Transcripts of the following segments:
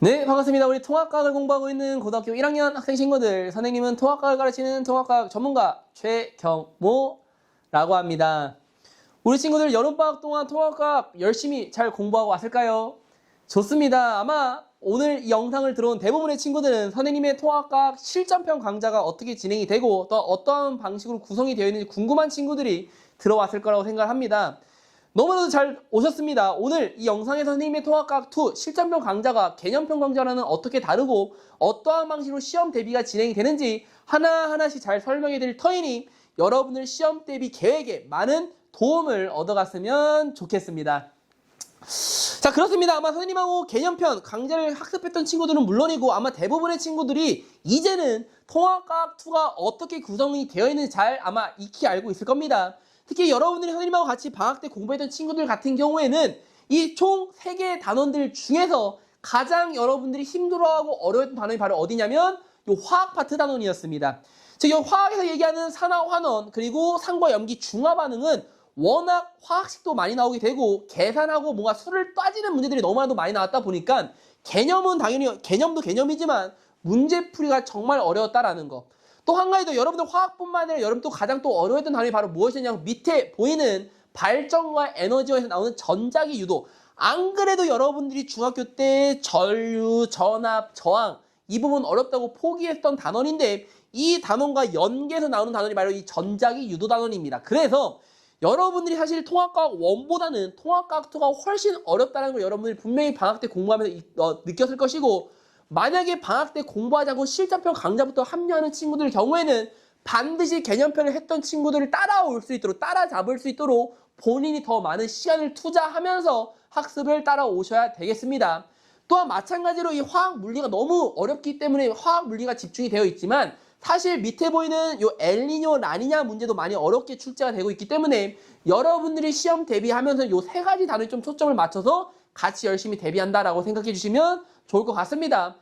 네, 반갑습니다. 우리 통합과학을 공부하고 있는 고등학교 1학년 학생 친구들, 선생님은 통합과학을 가르치는 통합과학 전문가 최경모라고 합니다. 우리 친구들 여름방학 동안 통합과학 열심히 잘 공부하고 왔을까요? 좋습니다. 아마 오늘 이 영상을 들어온 대부분의 친구들은 선생님의 통합과학 실전편 강좌가 어떻게 진행이 되고 또 어떠한 방식으로 구성이 되어 있는지 궁금한 친구들이 들어왔을 거라고 생각합니다. 너무나도 잘 오셨습니다. 오늘 이 영상에서 선생님의 통합과학2 실전편 강좌가 개념편 강좌라는 어떻게 다르고 어떠한 방식으로 시험 대비가 진행이 되는지 하나하나씩 잘 설명해 드릴 터이니 여러분들 시험 대비 계획에 많은 도움을 얻어갔으면 좋겠습니다. 자, 그렇습니다. 아마 선생님하고 개념편 강좌를 학습했던 친구들은 물론이고 아마 대부분의 친구들이 이제는 통합과학2가 어떻게 구성이 되어 있는지 잘 아마 익히 알고 있을 겁니다. 특히 여러분들이 선생님하고 같이 방학 때 공부했던 친구들 같은 경우에는 이 총 3개의 단원들 중에서 가장 여러분들이 힘들어하고 어려웠던 단원이 바로 어디냐면 이 화학 파트 단원이었습니다. 즉, 이 화학에서 얘기하는 산화환원 그리고 산과 염기 중화 반응은 워낙 화학식도 많이 나오게 되고 계산하고 뭔가 수를 따지는 문제들이 너무나도 많이 나왔다 보니까 개념은 당연히 개념도 개념이지만 문제풀이가 정말 어려웠다라는 거. 또 한 가지 더 여러분들 화학뿐만 아니라 여러분 또 가장 또 어려웠던 단원이 바로 무엇이냐면 밑에 보이는 발전과 에너지원에서 나오는 전자기 유도. 안 그래도 여러분들이 중학교 때 전류, 전압, 저항 이 부분 어렵다고 포기했던 단원인데 이 단원과 연계해서 나오는 단원이 바로 이 전자기 유도 단원입니다. 그래서 여러분들이 사실 통합과학 1보다는 통합과학 2가 훨씬 어렵다는 걸 여러분들이 분명히 방학 때 공부하면서 느꼈을 것이고 만약에 방학 때 공부하지 않고 실전편 강좌부터 합류하는 친구들 경우에는 반드시 개념편을 했던 친구들을 따라올 수 있도록 따라잡을 수 있도록 본인이 더 많은 시간을 투자하면서 학습을 따라오셔야 되겠습니다. 또한 마찬가지로 이 화학 물리가 너무 어렵기 때문에 화학 물리가 집중이 되어 있지만 사실 밑에 보이는 요 엘니뇨, 라니냐 문제도 많이 어렵게 출제가 되고 있기 때문에 여러분들이 시험 대비하면서 요 3가지 단어에 좀 초점을 맞춰서 같이 열심히 대비한다라고 생각해 주시면 좋을 것 같습니다.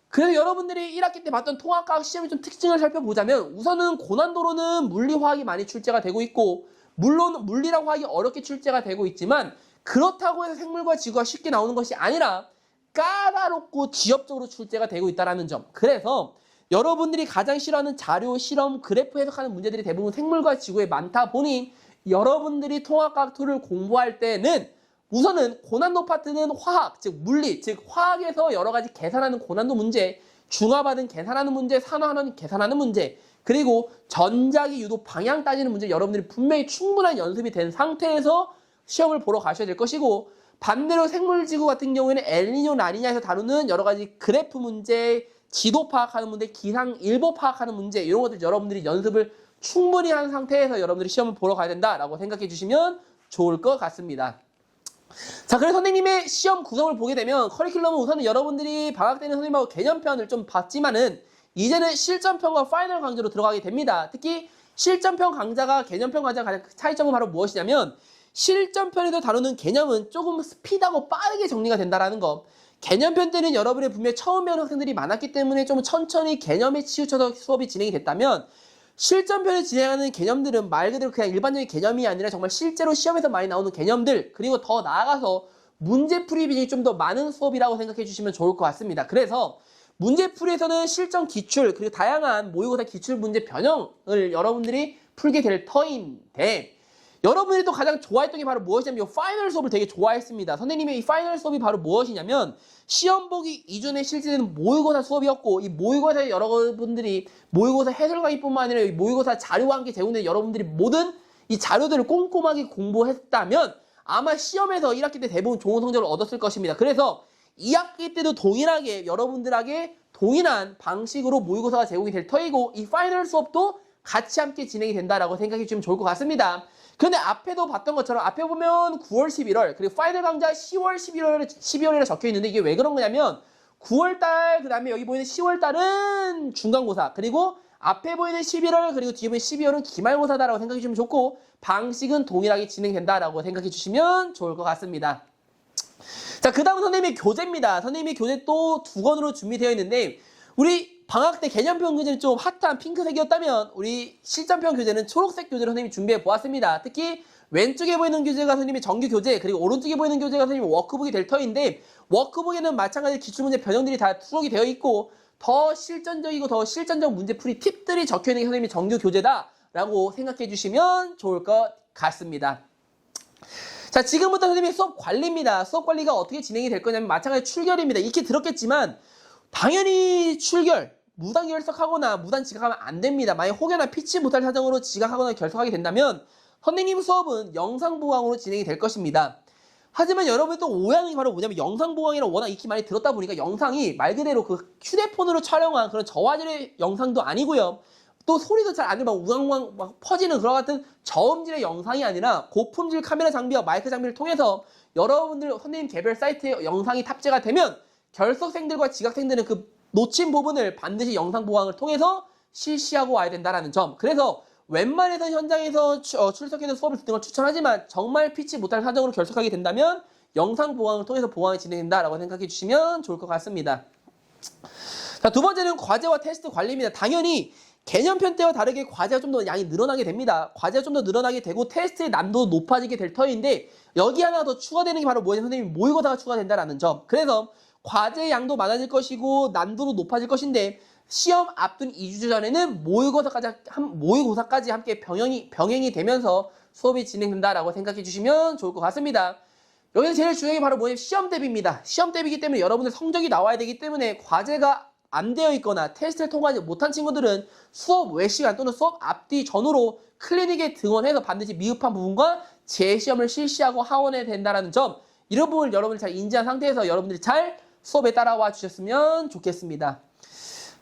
그래서 여러분들이 1학기 때 봤던 통합과학 시험의 좀 특징을 살펴보자면 우선은 고난도로는 물리, 화학이 많이 출제가 되고 있고 물론 물리랑 화학이 어렵게 출제가 되고 있지만 그렇다고 해서 생물과 지구가 쉽게 나오는 것이 아니라 까다롭고 지엽적으로 출제가 되고 있다는 점. 그래서 여러분들이 가장 싫어하는 자료, 실험, 그래프 해석하는 문제들이 대부분 생물과 지구에 많다 보니 여러분들이 통합과학 2를 공부할 때는 우선은 고난도 파트는 화학, 즉 물리, 즉 화학에서 여러 가지 계산하는 고난도 문제, 중화받은 계산하는 문제, 산화하는 계산하는 문제, 그리고 전자기 유도 방향 따지는 문제 여러분들이 분명히 충분한 연습이 된 상태에서 시험을 보러 가셔야 될 것이고 반대로 생물지구 같은 경우에는 엘니뇨, 라니냐에서 다루는 여러 가지 그래프 문제, 지도 파악하는 문제, 기상 일보 파악하는 문제 이런 것들 여러분들이 연습을 충분히 한 상태에서 여러분들이 시험을 보러 가야 된다라고 생각해 주시면 좋을 것 같습니다. 자, 그래서 선생님의 시험 구성을 보게 되면 커리큘럼은 우선은 여러분들이 방학 때는 선생님하고 개념편을 좀 봤지만은 이제는 실전편과 파이널 강좌로 들어가게 됩니다. 특히 실전편 강좌가 개념편 강좌가 가장 차이점은 바로 무엇이냐면 실전편에서 다루는 개념은 조금 스피드하고 빠르게 정리가 된다는 거. 개념편 때는 여러분의 분명히 처음 배우는 학생들이 많았기 때문에 좀 천천히 개념에 치우쳐서 수업이 진행이 됐다면 실전편에 진행하는 개념들은 말 그대로 그냥 일반적인 개념이 아니라 정말 실제로 시험에서 많이 나오는 개념들 그리고 더 나아가서 문제풀이 비중이 좀 더 많은 수업이라고 생각해 주시면 좋을 것 같습니다. 그래서 문제풀이에서는 실전 기출 그리고 다양한 모의고사 기출 문제 변형을 여러분들이 풀게 될 터인데 여러분들이 또 가장 좋아했던 게 바로 무엇이냐면 이 파이널 수업을 되게 좋아했습니다. 선생님의 이 파이널 수업이 바로 무엇이냐면 시험 보기 이전에 실제는 모의고사 수업이었고 이 모의고사에 여러분들이 모의고사 해설 강의뿐만 아니라 이 모의고사 자료와 함께 제공된 여러분들이 모든 이 자료들을 꼼꼼하게 공부했다면 아마 시험에서 1학기 때 대부분 좋은 성적을 얻었을 것입니다. 그래서 2학기 때도 동일하게 여러분들에게 동일한 방식으로 모의고사가 제공이 될 터이고 이 파이널 수업도 같이 함께 진행이 된다라고 생각해 주시면 좋을 것 같습니다. 그런데 앞에도 봤던 것처럼 앞에 보면 9월, 11월 그리고 파이널 강좌 10월, 12월이라 적혀 있는데 이게 왜 그런 거냐면 9월달 그 다음에 여기 보이는 10월달은 중간고사 그리고 앞에 보이는 11월 그리고 뒤에 보이는 12월은 기말고사다라고 생각해 주시면 좋고 방식은 동일하게 진행된다라고 생각해 주시면 좋을 것 같습니다. 자, 그 다음은 선생님의 교재입니다. 선생님의 교재 또 2권으로 준비되어 있는데 우리 방학 때 개념편 교재는 좀 핫한 핑크색이었다면 우리 실전편 교재는 초록색 교재를 선생님이 준비해 보았습니다. 특히 왼쪽에 보이는 교재가 선생님이 정규 교재, 그리고 오른쪽에 보이는 교재가 선생님이 워크북이 될 터인데, 워크북에는 마찬가지 기출문제 변형들이 다 수록이 되어 있고, 더 실전적이고 더 실전적 문제풀이 팁들이 적혀있는 게 선생님이 정규 교재다라고 생각해 주시면 좋을 것 같습니다. 자, 지금부터 선생님이 수업 관리입니다. 수업 관리가 어떻게 진행이 될 거냐면 마찬가지 출결입니다. 익히 들었겠지만 당연히 출결, 무단 결석하거나 무단 지각하면 안 됩니다. 만약 혹여나 피치 못할 사정으로 지각하거나 결석하게 된다면 선생님 수업은 영상 보강으로 진행이 될 것입니다. 하지만 여러분이 또 오해하는 게 바로 뭐냐면 영상 보강이랑 워낙 익히 많이 들었다 보니까 영상이 말 그대로 그 휴대폰으로 촬영한 그런 저화질의 영상도 아니고요. 또 소리도 잘 안 들면 우왕우왕 막 퍼지는 그런 같은 저음질의 영상이 아니라 고품질 카메라 장비와 마이크 장비를 통해서 여러분들 선생님 개별 사이트에 영상이 탑재가 되면 결석생들과 지각생들은 그 놓친 부분을 반드시 영상 보강을 통해서 실시하고 와야 된다는 점. 그래서 웬만해서 현장에서 출석해서 수업을 듣는 걸 추천하지만 정말 피치 못할 사정으로 결석하게 된다면 영상 보강을 통해서 보강이 진행된다라고 생각해 주시면 좋을 것 같습니다. 자, 두 번째는 과제와 테스트 관리입니다. 당연히 개념편 때와 다르게 과제가 좀 더 양이 늘어나게 됩니다. 과제가 좀 더 늘어나게 되고 테스트의 난도도 높아지게 될 터인데 여기 하나 더 추가되는 게 바로 뭐냐면 선생님 모의고사가 추가된다는 점. 그래서 과제의 양도 많아질 것이고 난도도 높아질 것인데 시험 앞둔 2주 전에는 모의고사까지 함께 병행이 되면서 수업이 진행된다라고 생각해 주시면 좋을 것 같습니다. 여기서 제일 중요한 게 바로 뭐냐면 시험 대비입니다. 시험 대비이기 때문에 여러분들 성적이 나와야 되기 때문에 과제가 안 되어 있거나 테스트를 통과하지 못한 친구들은 수업 외 시간 또는 수업 앞뒤 전후로 클리닉에 등원해서 반드시 미흡한 부분과 재시험을 실시하고 하원해야 된다는 점, 이런 부분을 여러분들 잘 인지한 상태에서 여러분들이 잘 수업에 따라와 주셨으면 좋겠습니다.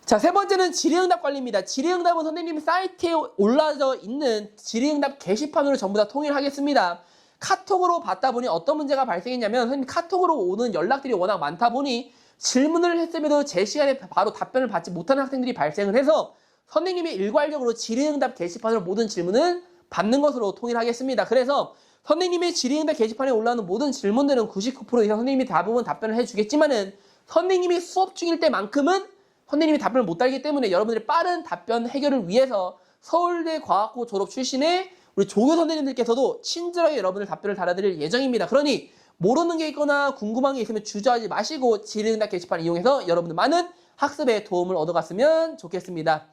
자, 세 번째는 질의응답 관리입니다. 질의응답은 선생님 사이트에 올라져 있는 질의응답 게시판으로 전부 다 통일하겠습니다. 카톡으로 받다 보니 어떤 문제가 발생했냐면 선생님 카톡으로 오는 연락들이 워낙 많다 보니 질문을 했음에도 제 시간에 바로 답변을 받지 못하는 학생들이 발생을 해서 선생님이 일괄적으로 질의응답 게시판으로 모든 질문을 받는 것으로 통일하겠습니다. 그래서 선생님의 질의응답 게시판에 올라오는 모든 질문들은 99% 이상 선생님이 대부분 답변을 해주겠지만은 선생님이 수업 중일 때만큼은 선생님이 답변을 못 달기 때문에 여러분들의 빠른 답변 해결을 위해서 서울대 과학고 졸업 출신의 우리 조교 선생님들께서도 친절하게 여러분들 답변을 달아드릴 예정입니다. 그러니 모르는 게 있거나 궁금한 게 있으면 주저하지 마시고 질의응답 게시판 이용해서 여러분들 많은 학습에 도움을 얻어갔으면 좋겠습니다.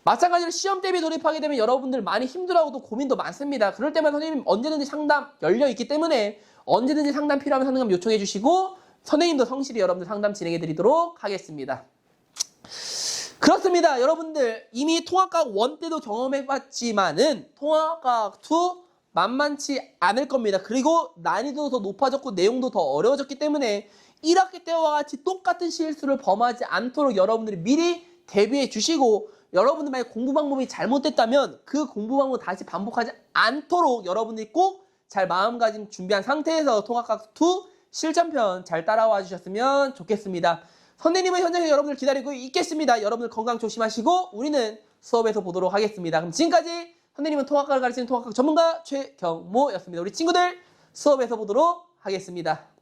마찬가지로 시험 대비 돌입하게 되면 여러분들 많이 힘들어하고도 고민도 많습니다. 그럴 때만 선생님 언제든지 상담 열려있기 때문에 언제든지 상담 필요하면 상담 요청해 주시고 선생님도 성실히 여러분들 상담 진행해 드리도록 하겠습니다. 그렇습니다. 여러분들 이미 통합과학 1 때도 경험해봤지만은 통합과학 2 만만치 않을 겁니다. 그리고 난이도도 더 높아졌고 내용도 더 어려워졌기 때문에 1학기 때와 같이 똑같은 실수를 범하지 않도록 여러분들이 미리 대비해 주시고 여러분들 만약 공부 방법이 잘못됐다면 그 공부 방법 다시 반복하지 않도록 여러분들이 꼭 잘 마음가짐 준비한 상태에서 통합과학 2 실전편 잘 따라와 주셨으면 좋겠습니다. 선생님은 현장에서 여러분들 기다리고 있겠습니다. 여러분들 건강 조심하시고 우리는 수업에서 보도록 하겠습니다. 그럼 지금까지 선생님은 통합과학을 가르치는 통합과학 전문가 최경모였습니다. 우리 친구들 수업에서 보도록 하겠습니다.